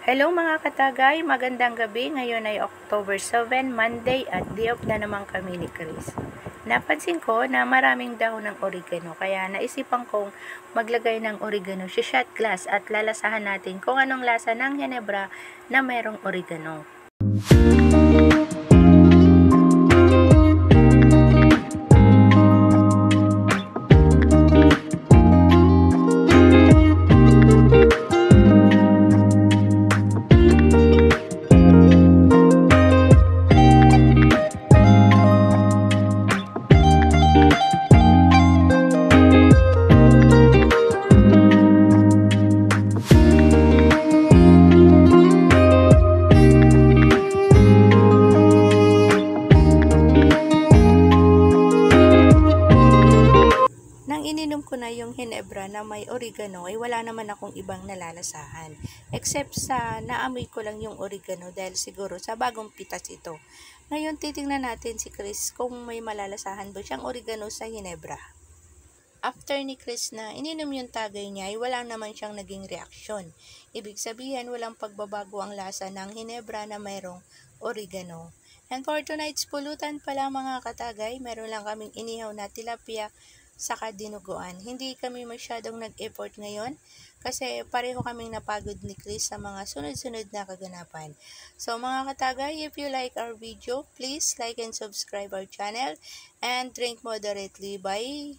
Hello mga katagay, magandang gabi. Ngayon ay October 7, Monday at day off na naman kami ni Chris. Napansin ko na maraming dahon ng oregano kaya naisipan kong maglagay ng oregano sa shot glass at lalasahan natin kung anong lasa ng Ginebra na mayroong oregano. Ininom ko na yung Ginebra na may oregano ay wala naman akong ibang nalalasahan except sa naamoy ko lang yung oregano dahil siguro sa bagong pitas ito. Ngayon titingnan natin si Chris kung may malalasahan ba siyang oregano sa Ginebra. After ni Chris na ininom yung tagay niya ay wala naman siyang naging reaksyon. Ibig sabihin walang pagbabago ang lasa ng Ginebra na mayroong oregano. And for tonight's pulutan pala mga katagay, meron lang kaming inihaw na tilapia saka dinuguan. Hindi kami masyadong nag-effort ngayon kasi pareho kaming napagod ni Chris sa mga sunod-sunod na kaganapan. So mga katagay, if you like our video, please like and subscribe our channel and drink moderately. Bye!